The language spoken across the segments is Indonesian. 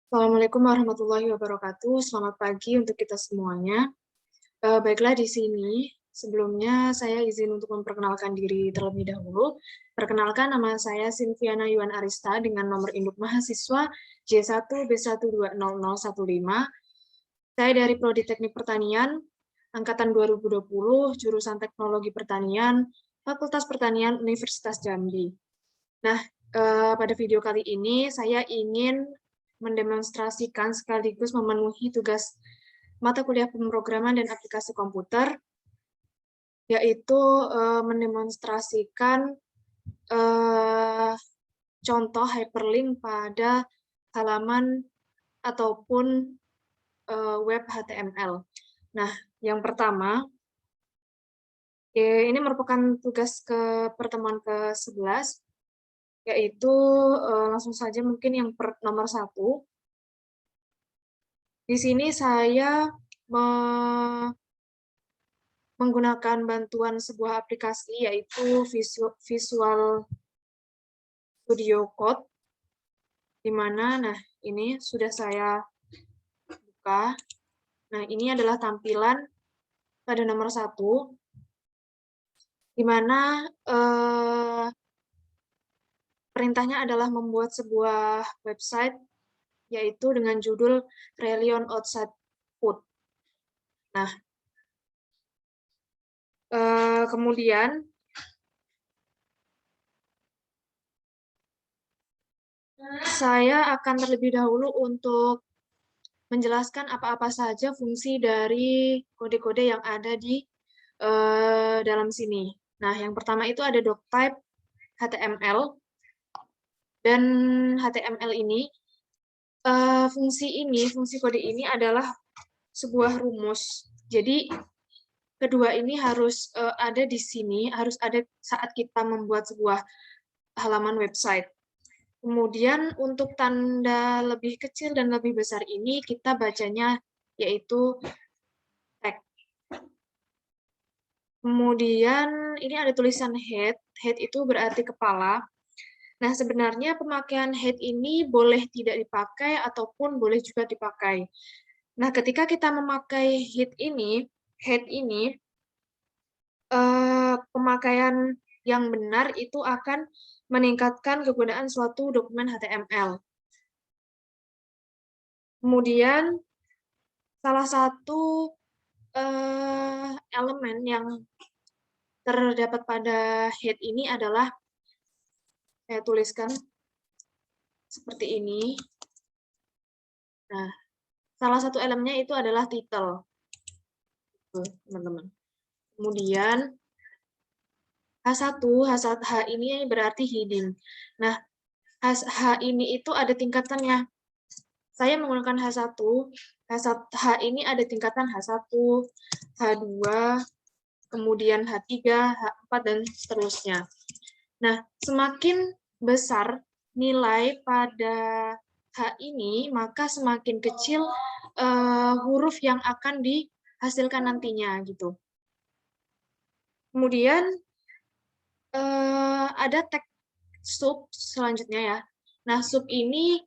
Assalamualaikum warahmatullahi wabarakatuh. Selamat pagi untuk kita semuanya. Baiklah di sini, sebelumnya saya izin untuk memperkenalkan diri terlebih dahulu. Perkenalkan, nama saya Silviana Yuan Arista dengan nomor induk mahasiswa J1B1200015. Saya dari Prodi Teknik Pertanian, Angkatan 2020, jurusan Teknologi Pertanian, Fakultas Pertanian Universitas Jambi. Nah, pada video kali ini saya ingin mendemonstrasikan sekaligus memenuhi tugas mata kuliah pemrograman dan aplikasi komputer, yaitu mendemonstrasikan contoh hyperlink pada halaman ataupun web HTML. Nah, yang pertama, ini merupakan tugas ke pertemuan ke-11, yaitu langsung saja mungkin yang nomor 1. Di sini saya menggunakan bantuan sebuah aplikasi, yaitu Visual Studio Code, di mana, nah ini sudah saya buka. Nah, ini adalah tampilan pada nomor 1, di mana perintahnya adalah membuat sebuah website, yaitu dengan judul Relion Outside Food. Nah, kemudian saya akan terlebih dahulu untuk menjelaskan apa-apa saja fungsi dari kode-kode yang ada di dalam sini. Nah, yang pertama itu ada doctype HTML, dan HTML ini, fungsi kode ini adalah sebuah rumus. Jadi, kedua ini harus ada di sini, harus ada saat kita membuat sebuah halaman website. Kemudian untuk tanda lebih kecil dan lebih besar ini kita bacanya yaitu tag. Kemudian ini ada tulisan head. Head itu berarti kepala. Nah, sebenarnya pemakaian head ini boleh tidak dipakai ataupun boleh juga dipakai. Nah, ketika kita memakai head ini, pemakaian yang benar itu akan meningkatkan kegunaan suatu dokumen HTML. Kemudian, salah satu elemen yang terdapat pada head ini adalah, saya tuliskan seperti ini. Nah, salah satu elemennya itu adalah title, teman-teman. Kemudian, H1 ini berarti heading. Nah, H ini itu ada tingkatannya. Saya menggunakan H1 ini ada tingkatan H1, H2, kemudian H3, H4, dan seterusnya. Nah, semakin besar nilai pada H ini, maka semakin kecil huruf yang akan dihasilkan nantinya, gitu. Kemudian, ada tag sub selanjutnya ya. Nah, sub ini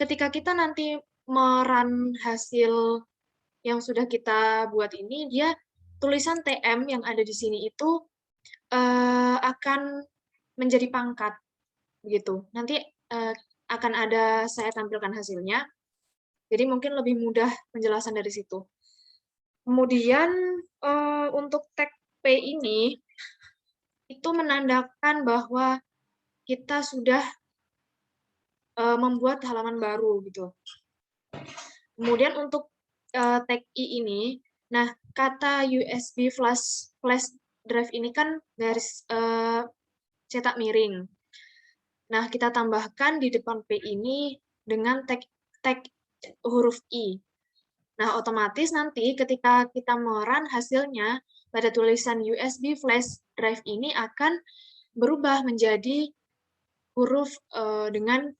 ketika kita nanti merun hasil yang sudah kita buat ini, dia tulisan TM yang ada di sini itu akan menjadi pangkat, begitu. Nanti akan ada saya tampilkan hasilnya, jadi mungkin lebih mudah penjelasan dari situ. Kemudian untuk tag P ini, itu menandakan bahwa kita sudah membuat halaman baru, gitu. Kemudian untuk tag I ini, nah kata USB flash drive ini kan garis cetak miring. Nah, kita tambahkan di depan P ini dengan tag huruf I. Nah, otomatis nanti ketika kita merun hasilnya, pada tulisan USB flash drive ini akan berubah menjadi huruf dengan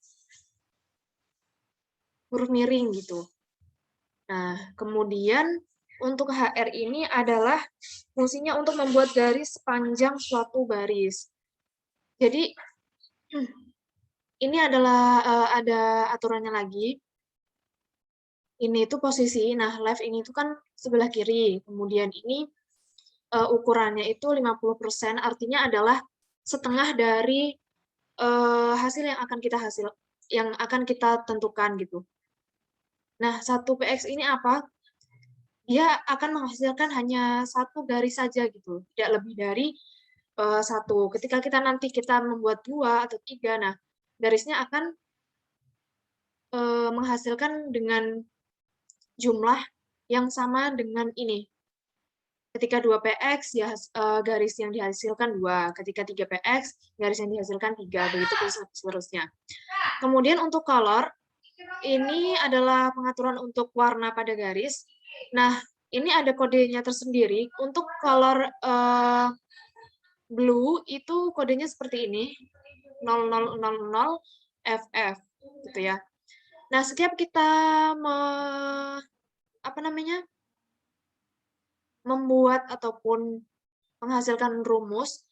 huruf miring gitu. Nah, kemudian untuk HR ini adalah fungsinya untuk membuat garis sepanjang suatu baris. Jadi, ini adalah ada aturannya lagi. ini tuh posisi, nah left ini tuh kan sebelah kiri, kemudian ini ukurannya itu 50%, artinya adalah setengah dari hasil yang akan kita tentukan gitu. Nah, 1px ini apa? Dia akan menghasilkan hanya satu garis saja gitu, tidak lebih dari satu. Ketika kita membuat 2 atau 3, nah garisnya akan menghasilkan dengan jumlah yang sama dengan ini. Ketika 2px ya garis yang dihasilkan 2, ketika 3px garis yang dihasilkan 3, begitu seterusnya. Kemudian untuk color, ini adalah pengaturan untuk warna pada garis. Nah, ini ada kodenya tersendiri. Untuk color blue itu kodenya seperti ini, 0000 FF gitu ya. Nah, setiap kita membuat ataupun menghasilkan rumus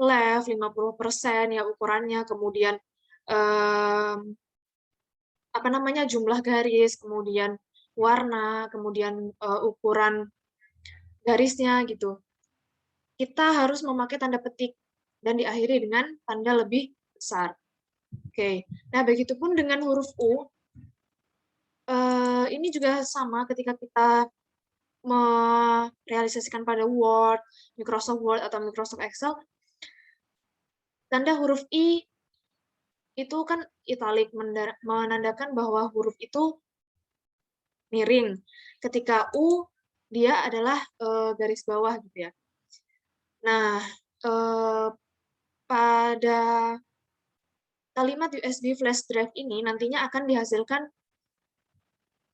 left 50% ya ukurannya, kemudian jumlah garis, kemudian warna, kemudian ukuran garisnya gitu. Kita harus memakai tanda petik dan diakhiri dengan tanda lebih besar. Oke. Nah, begitupun dengan huruf U. Ini juga sama ketika kita merealisasikan pada Word, Microsoft Word atau Microsoft Excel, tanda huruf I itu kan italik, menandakan bahwa huruf itu miring. Ketika U, dia adalah garis bawah gitu ya. Nah, pada kalimat USB flash drive ini nantinya akan dihasilkan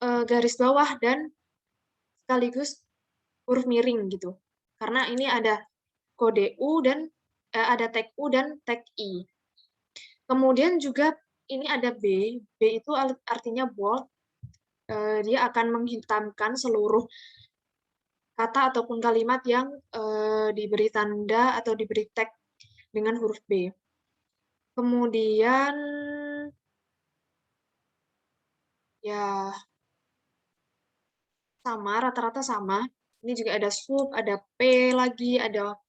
garis bawah dan sekaligus huruf miring gitu. Karena ini ada kode U dan ada tag U dan tag I. Kemudian juga ini ada B. B itu artinya bold. Dia akan menghitamkan seluruh kata ataupun kalimat yang diberi tanda atau diberi tag dengan huruf B. Kemudian ya sama, rata-rata sama. Ini juga ada sub, ada P lagi, ada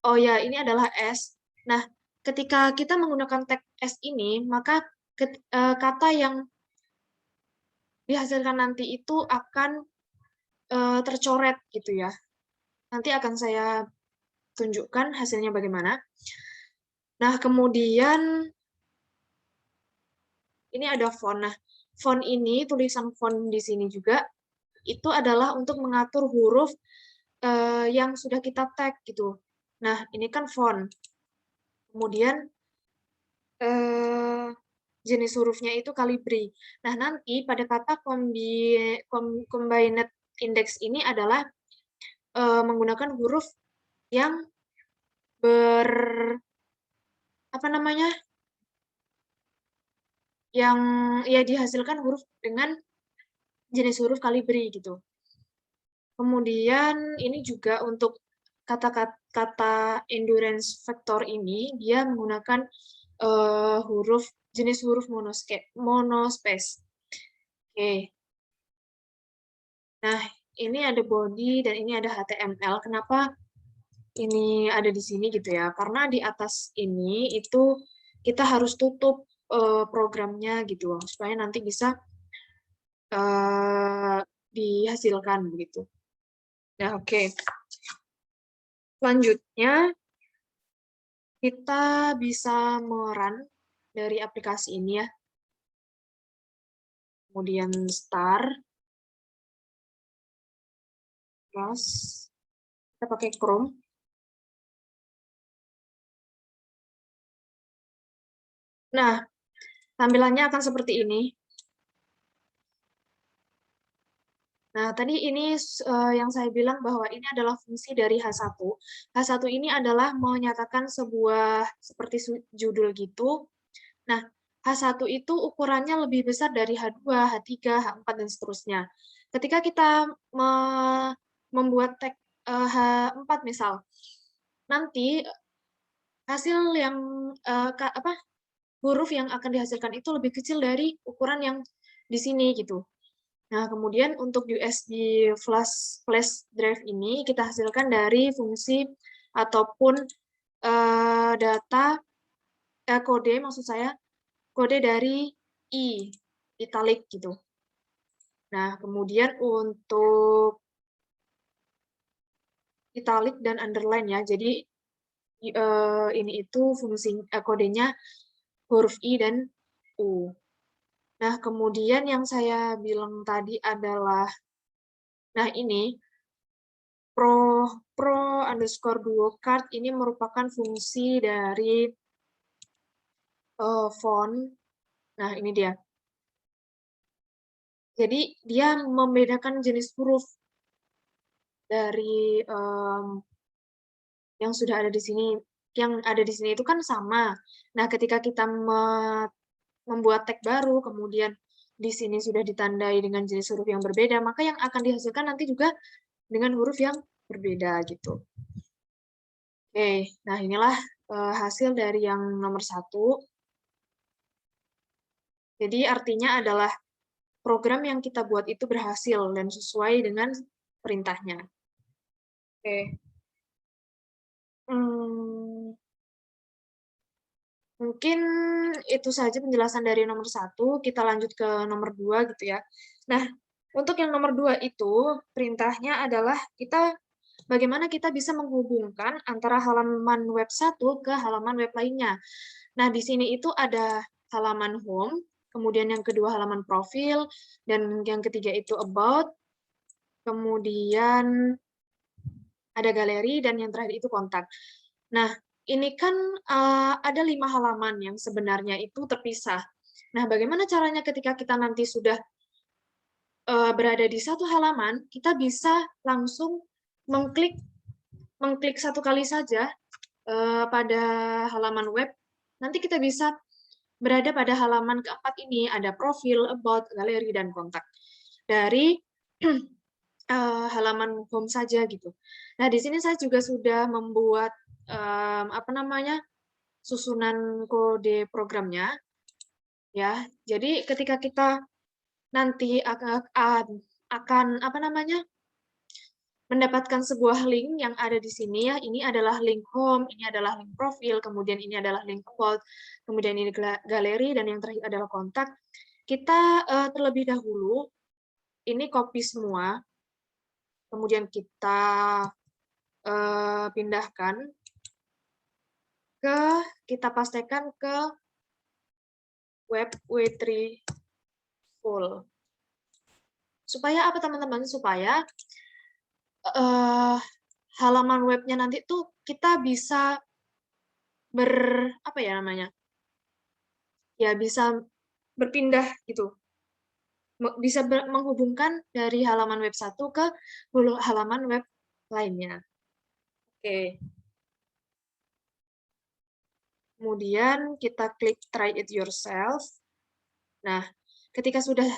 oh ya, ini adalah S. Nah, ketika kita menggunakan tag S ini, maka kata yang dihasilkan nanti itu akan tercoret gitu ya. Nanti akan saya tunjukkan hasilnya bagaimana. Nah, kemudian ini ada font. Nah, font ini, tulisan font di sini juga, itu adalah untuk mengatur huruf yang sudah kita tag gitu. Nah, ini kan font. Kemudian jenis hurufnya itu Calibri. Nah, nanti pada kata combined index ini adalah menggunakan huruf yang yang ya dihasilkan huruf dengan jenis huruf Calibri gitu. Kemudian ini juga untuk kata-kata endurance vector ini dia menggunakan jenis huruf monospace. Oke. Nah, ini ada body dan ini ada HTML. Kenapa ini ada di sini gitu ya? Karena di atas ini itu kita harus tutup programnya gitu supaya nanti bisa dihasilkan begitu. Ya, oke. Selanjutnya kita bisa merun dari aplikasi ini ya. Kemudian start. Terus kita pakai Chrome. Nah, tampilannya akan seperti ini. Nah, tadi ini yang saya bilang bahwa ini adalah fungsi dari H1. H1 ini adalah menyatakan sebuah seperti judul gitu. Nah, H1 itu ukurannya lebih besar dari H2, H3, H4, dan seterusnya. Ketika kita membuat tag H4 misal, nanti hasil huruf yang akan dihasilkan itu lebih kecil dari ukuran yang di sini gitu. Nah, kemudian untuk USB flash drive ini kita hasilkan dari fungsi ataupun data kode, maksud saya kode dari italic gitu. Nah, kemudian untuk italic dan underline ya. Jadi ini itu fungsi kodenya huruf I dan U. Nah, kemudian yang saya bilang tadi adalah, nah ini pro_duo card ini merupakan fungsi dari font. Nah, ini dia. Jadi dia membedakan jenis huruf dari yang sudah ada di sini. Yang ada di sini itu kan sama. Nah, ketika kita membuat tag baru, kemudian di sini sudah ditandai dengan jenis huruf yang berbeda, maka yang akan dihasilkan nanti juga dengan huruf yang berbeda gitu. Oke, nah inilah hasil dari yang nomor 1. Jadi artinya adalah program yang kita buat itu berhasil dan sesuai dengan perintahnya. Oke. Mungkin itu saja penjelasan dari nomor 1. Kita lanjut ke nomor 2 gitu ya. Nah, untuk yang nomor 2 itu perintahnya adalah bagaimana kita bisa menghubungkan antara halaman web 1 ke halaman web lainnya. Nah, di sini itu ada halaman home, kemudian yang kedua halaman profil, dan yang ketiga itu about, kemudian ada galeri, dan yang terakhir itu kontak. Nah, ini kan ada 5 halaman yang sebenarnya itu terpisah. Nah, bagaimana caranya ketika kita nanti sudah berada di satu halaman, kita bisa langsung mengklik satu kali saja pada halaman web. Nanti kita bisa berada pada halaman keempat ini, ada profil, about, galeri, dan kontak. Dari halaman home saja gitu. Nah, di sini saya juga sudah membuat susunan kode programnya ya. Jadi ketika kita nanti akan mendapatkan sebuah link yang ada di sini ya. Ini adalah link home, ini adalah link profil, kemudian ini adalah link about, kemudian ini galeri, dan yang terakhir adalah kontak. Kita terlebih dahulu ini copy semua, kemudian kita pindahkan kita pastekan ke web W3 full. Supaya apa teman-teman? Supaya halaman webnya nanti tuh kita bisa bisa berpindah gitu. Bisa menghubungkan dari halaman web 1 ke halaman web lainnya. Oke. Kemudian kita klik try it yourself. Nah, ketika sudah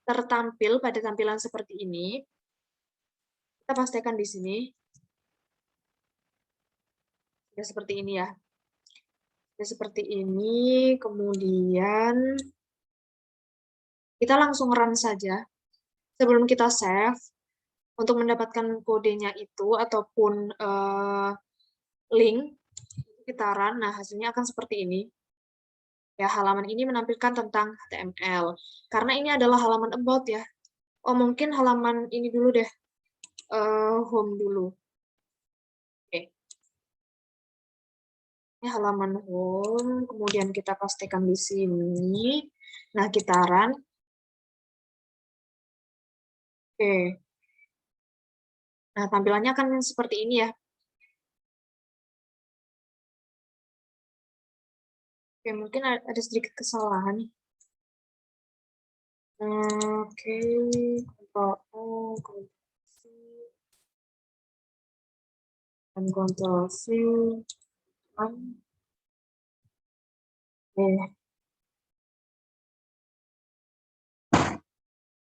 tertampil pada tampilan seperti ini, kita pastikan di sini. Ya, seperti ini ya. Ya, seperti ini, kemudian kita langsung run saja. Sebelum kita save, untuk mendapatkan kodenya itu, ataupun link, kita run, nah hasilnya akan seperti ini. Ya, halaman ini menampilkan tentang HTML. Karena ini adalah halaman about ya. Oh, mungkin halaman ini dulu deh. Home dulu. Oke. Ini halaman home, kemudian kita pastikan di sini. Nah, kita run. Oke. Nah, tampilannya akan seperti ini ya. Oke, mungkin ada sedikit kesalahan. Oke, Ctrl O, Ctrl C, dan Ctrl C.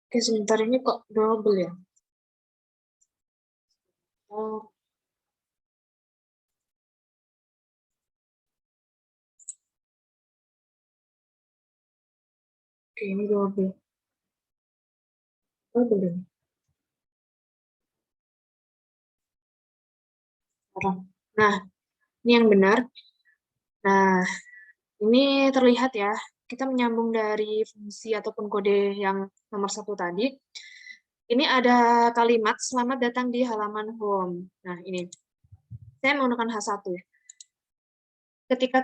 Oke, sebentar ini kok double ya? Oh. Oke, ini 2B. Oh, belum. Nah, ini yang benar. Nah, ini terlihat ya, kita menyambung dari fungsi ataupun kode yang nomor 1 tadi. Ini ada kalimat selamat datang di halaman home. Nah, ini. Saya menggunakan H1. Ketika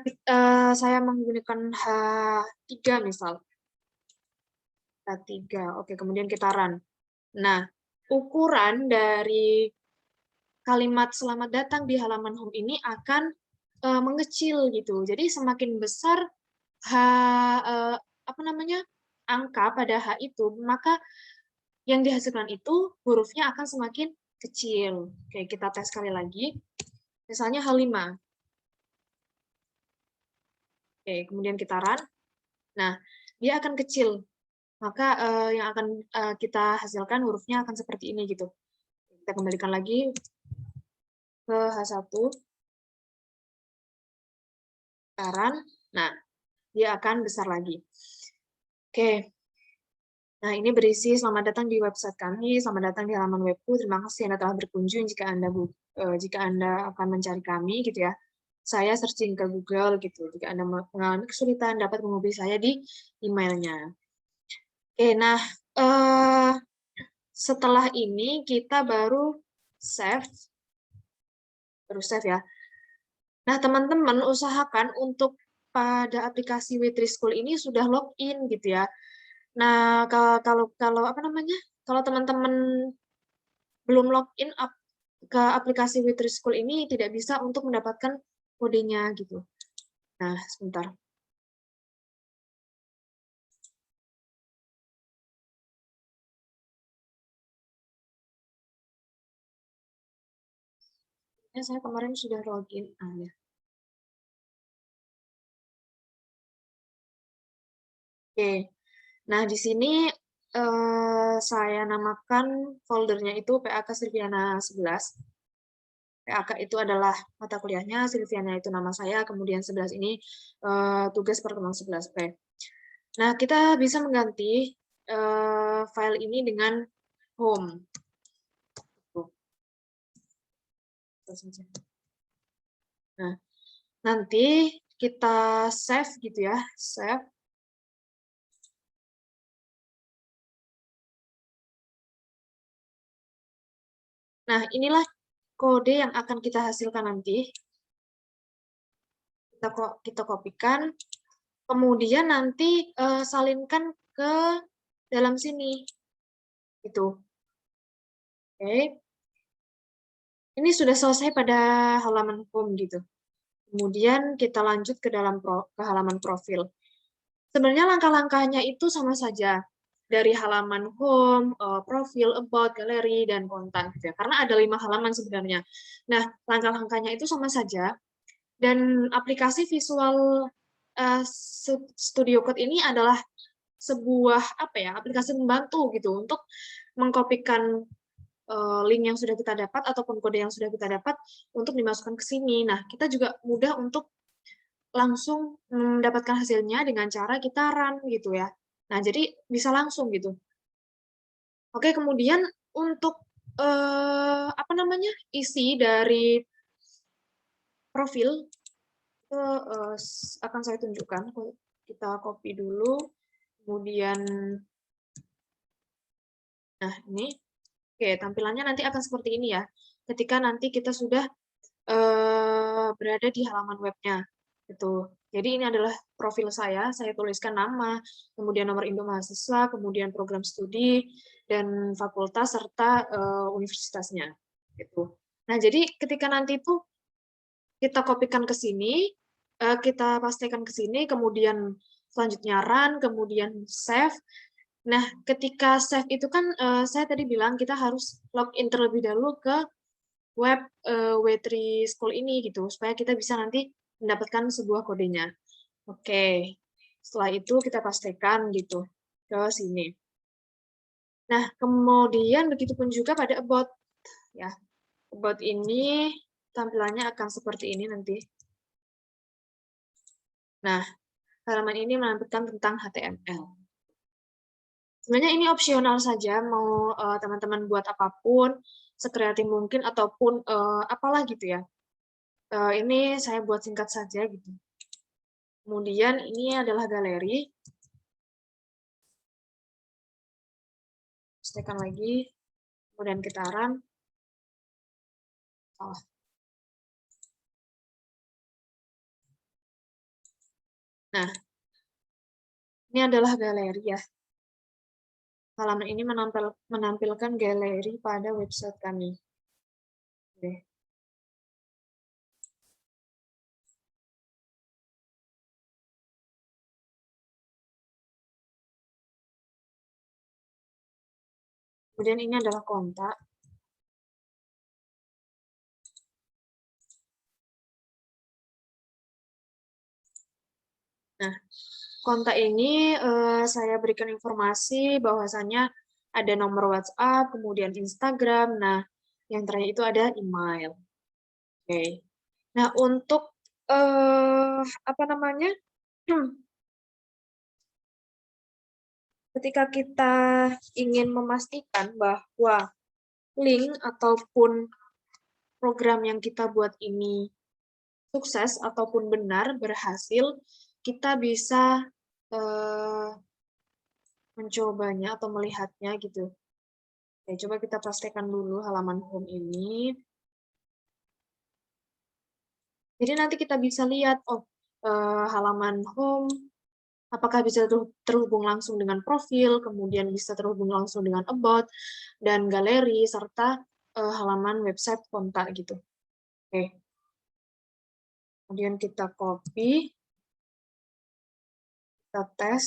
saya menggunakan H3 misal. H3. Oke, kemudian kita run. Nah, ukuran dari kalimat selamat datang di halaman home ini akan mengecil gitu. Jadi semakin besar apa namanya angka pada H itu, maka yang dihasilkan itu hurufnya akan semakin kecil. Oke, kita tes sekali lagi. Misalnya H5. Oke, kemudian kita run. Nah, dia akan kecil. Maka yang akan kita hasilkan hurufnya akan seperti ini gitu. Kita kembalikan lagi ke H1. Run. Nah, dia akan besar lagi. Oke. Nah, ini berisi selamat datang di website kami, selamat datang di halaman webku. Terima kasih Anda telah berkunjung. Jika Anda akan mencari kami gitu ya. Saya searching ke Google gitu. Jika Anda mengalami kesulitan dapat menghubungi saya di emailnya. Oke, nah setelah ini kita baru save ya. Nah, teman-teman usahakan untuk pada aplikasi Witri School ini sudah login gitu ya. Nah, kalau apa namanya? Kalau teman-teman belum login ke aplikasi Witri School ini tidak bisa untuk mendapatkan kodenya gitu. Nah, sebentar. Ya, saya kemarin sudah login. Ya. Oke. Nah, di sini saya namakan foldernya itu PAK Silviana 11. PAK itu adalah mata kuliahnya, Silviana itu nama saya, kemudian 11 ini tugas pertemuan 11. Oke. Nah, kita bisa mengganti file ini dengan home. Nah, nanti kita save gitu ya, save. Nah, inilah kode yang akan kita hasilkan nanti. Kita kopikan, kemudian nanti salinkan ke dalam sini. Itu. Oke. Ini sudah selesai pada halaman home gitu. Kemudian kita lanjut ke dalam ke halaman profil. Sebenarnya langkah-langkahnya itu sama saja. Dari halaman home, profil, about, galeri, dan kontak. Gitu ya. Karena ada 5 halaman sebenarnya. Nah, langkah-langkahnya itu sama saja. Dan aplikasi visual Studio Code ini adalah sebuah aplikasi membantu gitu untuk mengkopikan link yang sudah kita dapat ataupun kode yang sudah kita dapat untuk dimasukkan ke sini. Nah, kita juga mudah untuk langsung mendapatkan hasilnya dengan cara kita run gitu ya. Nah, jadi bisa langsung gitu. Oke, kemudian untuk isi dari profil itu akan saya tunjukkan. Kita copy dulu, kemudian nah ini, oke, tampilannya nanti akan seperti ini ya. Ketika nanti kita sudah berada di halaman webnya, gitu. Jadi ini adalah profil saya tuliskan nama, kemudian nomor induk mahasiswa, kemudian program studi dan fakultas serta universitasnya, gitu. Nah, jadi ketika nanti itu kita kopikan ke sini, kita pastikan ke sini, kemudian selanjutnya run, kemudian save. Nah, ketika save itu kan saya tadi bilang kita harus login terlebih dahulu ke web W3 School ini gitu, supaya kita bisa nanti mendapatkan sebuah kodenya. Oke, setelah itu kita pastikan gitu ke sini. Nah, kemudian begitupun juga pada about ya. About ini tampilannya akan seperti ini nanti. Nah, halaman ini menampilkan tentang HTML. Sebenarnya ini opsional saja, mau teman-teman buat apapun, sekreatif mungkin, ataupun apalah gitu ya. Ini saya buat singkat saja gitu. Kemudian ini adalah galeri. Pastikan lagi, kemudian kita run. Oh. Nah, ini adalah galeri ya. Halaman ini menampilkan galeri pada website kami. Oke. Kemudian ini adalah kontak. Nah, kontak ini saya berikan informasi bahwasannya ada nomor WhatsApp, kemudian Instagram. Nah, yang terakhir itu ada email. Oke. Nah, untuk apa namanya? Ketika kita ingin memastikan bahwa link ataupun program yang kita buat ini sukses ataupun benar, berhasil, kita bisa mencobanya atau melihatnya gitu. Oke, coba kita pastikan dulu halaman home ini. Jadi nanti kita bisa lihat, halaman home, apakah bisa terhubung langsung dengan profil, kemudian bisa terhubung langsung dengan about, dan galeri, serta halaman website kontak gitu. Oke. Kemudian kita copy, kita tes.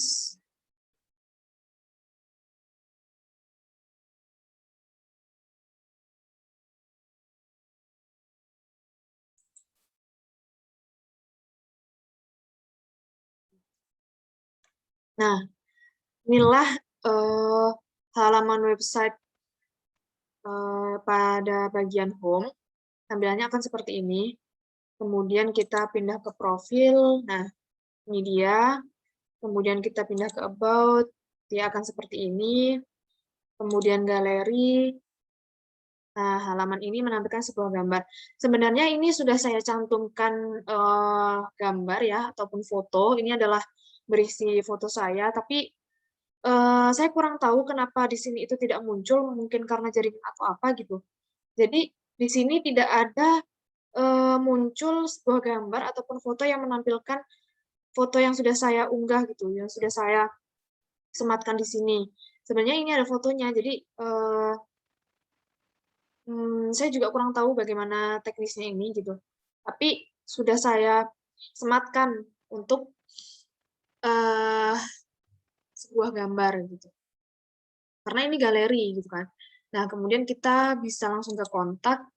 Nah, inilah halaman website pada bagian home. Tampilannya akan seperti ini. Kemudian kita pindah ke profil. Nah, ini dia. Kemudian kita pindah ke about. Dia akan seperti ini. Kemudian galeri. Nah, halaman ini menampilkan sebuah gambar. Sebenarnya ini sudah saya cantumkan gambar ya, ataupun foto. Ini adalah berisi foto saya, tapi saya kurang tahu kenapa di sini itu tidak muncul, mungkin karena jaringan atau apa gitu. Jadi di sini tidak ada muncul sebuah gambar ataupun foto yang menampilkan foto yang sudah saya unggah gitu, yang sudah saya sematkan di sini. Sebenarnya ini ada fotonya, jadi saya juga kurang tahu bagaimana teknisnya ini gitu. Tapi sudah saya sematkan untuk sebuah gambar gitu. Karena ini galeri gitu kan. Nah, kemudian kita bisa langsung ke kontak.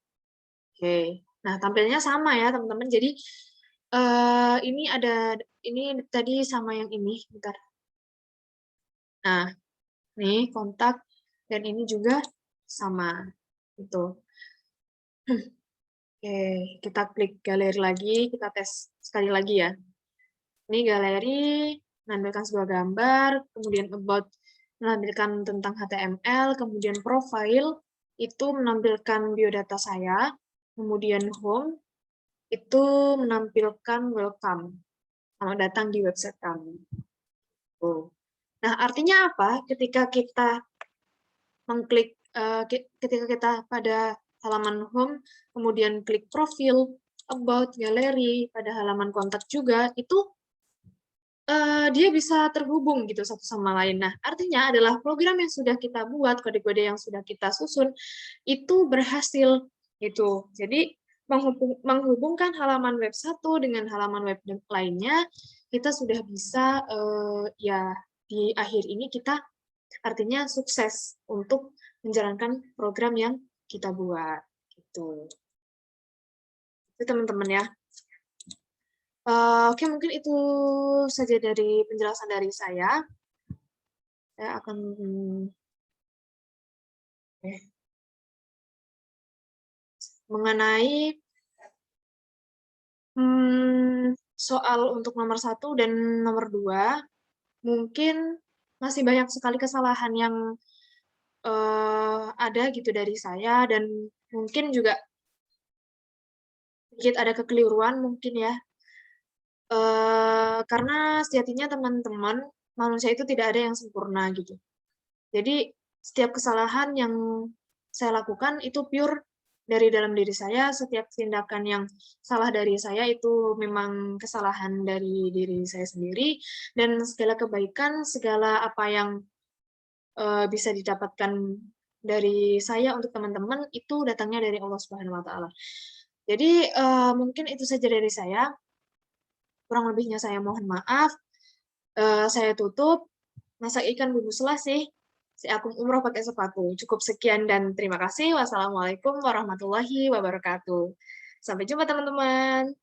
Oke. Nah, tampilnya sama ya, teman-teman. Jadi ini tadi sama yang ini, bentar. Nah, nih kontak dan ini juga sama. Itu. Oke, kita klik galeri lagi, kita tes sekali lagi ya. Ini galeri menampilkan sebuah gambar, kemudian about menampilkan tentang HTML, kemudian profile itu menampilkan biodata saya, kemudian home itu menampilkan welcome, selamat datang di website kami. Nah, artinya apa? Ketika kita mengklik, ketika kita pada halaman home, kemudian klik profil, about, galeri, pada halaman kontak juga, itu dia bisa terhubung gitu satu sama lain. Nah, artinya adalah program yang sudah kita buat, kode-kode yang sudah kita susun, itu berhasil gitu. Jadi, menghubungkan halaman web satu dengan halaman web lainnya, kita sudah bisa, ya di akhir ini kita artinya sukses untuk menjalankan program yang kita buat. Gitu. Itu teman-teman ya. Oke, mungkin itu saja dari penjelasan dari saya. Saya akan mengenai soal untuk nomor 1 dan nomor 2, mungkin masih banyak sekali kesalahan yang ada gitu dari saya, dan mungkin juga sedikit ada kekeliruan mungkin ya. Karena sejatinya teman-teman, manusia itu tidak ada yang sempurna gitu. Jadi setiap kesalahan yang saya lakukan itu pure dari dalam diri saya, setiap tindakan yang salah dari saya itu memang kesalahan dari diri saya sendiri, dan segala kebaikan, segala apa yang bisa didapatkan dari saya untuk teman-teman itu datangnya dari Allah Subhanahu wa taala. Jadi mungkin itu saja dari saya. Kurang lebihnya saya mohon maaf. Saya tutup. Masak ikan bumbu selasih. Si akung umroh pakai sepatu. Cukup sekian dan terima kasih. Wassalamualaikum warahmatullahi wabarakatuh. Sampai jumpa teman-teman.